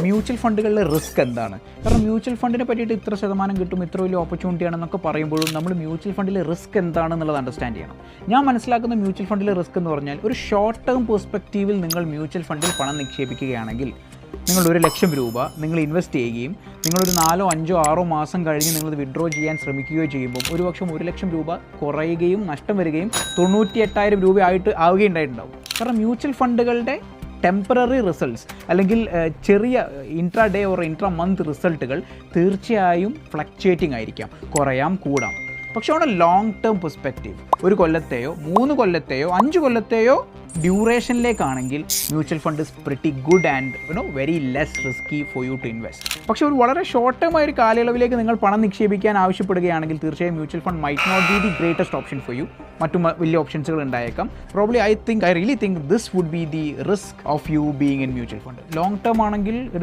Mutual ഫണ്ടുകളിലെ risk എന്താണ്? കാരണം mutual ഫണ്ടിനെ പറ്റിയിട്ട് ഇത്ര ശതമാനം കിട്ടും, ഇത്ര വലിയ ഓപ്പർച്യൂണിറ്റി ആണെന്നൊക്കെ പറയുമ്പോഴും നമ്മൾ മ്യൂച്വൽ ഫണ്ടിലെ റിസ്ക് എന്താണെന്നുള്ളത് അണ്ടർസ്റ്റാൻഡ് ചെയ്യണം. ഞാൻ മനസ്സിലാക്കുന്ന മ്യൂച്വൽ ഫണ്ടിലെ റിസ്ക് എന്ന് പറഞ്ഞാൽ ഒരു ഷോർട്ട് ടേം പെർസ്പെക്റ്റീവിൽ നിങ്ങൾ മ്യൂച്വൽ ഫണ്ടിൽ പണം നിക്ഷേപിക്കുകയാണെങ്കിൽ നിങ്ങൾ 1,00,000 രൂപ നിങ്ങൾ ഇൻവെസ്റ്റ് ചെയ്യുകയും നിങ്ങളൊരു 4, 5, 6 മാസം കഴിഞ്ഞ് നിങ്ങളത് വിഡ്രോ ചെയ്യാൻ ശ്രമിക്കുകയോ ചെയ്യുമ്പോൾ ഒരുപക്ഷെ 1,00,000 രൂപ കുറയുകയും നഷ്ടം വരികയും 98,000 രൂപ ആവുകയുണ്ടായിട്ടുണ്ടാവും. കാരണം മ്യൂച്വൽ ഫണ്ടുകളുടെ ടെമ്പററി റിസൾട്ട്സ് അല്ലെങ്കിൽ ചെറിയ intra day or intra month റിസൾട്ടുകൾ തീർച്ചയായും ഫ്ലക്ച്വേറ്റിംഗ് ആയിരിക്കാം, കുറയാം, കൂടാം. പക്ഷേ on a long term perspective, ഒരു കൊല്ലത്തെയോ 3 കൊല്ലത്തെയോ 5 കൊല്ലത്തെയോ ഡ്യൂറേഷനിലേക്കാണെങ്കിൽ mutual fund is pretty good and very less risky for you to invest. പക്ഷേ ഒരു വളരെ ഷോർട്ട് ടേം ആയ ഒരു കാലയളവിലേക്ക് നിങ്ങൾ പണം നിക്ഷേപിക്കാൻ ആവശ്യപ്പെടുകയാണെങ്കിൽ തീർച്ചയായും mutual fund might not be the greatest option for you. മറ്റു വലിയ ഓപ്ഷൻസുകൾ ഉണ്ടായേക്കാം. Probably I really think this would be the risk of you being in mutual fund. Long term ആണെങ്കിൽ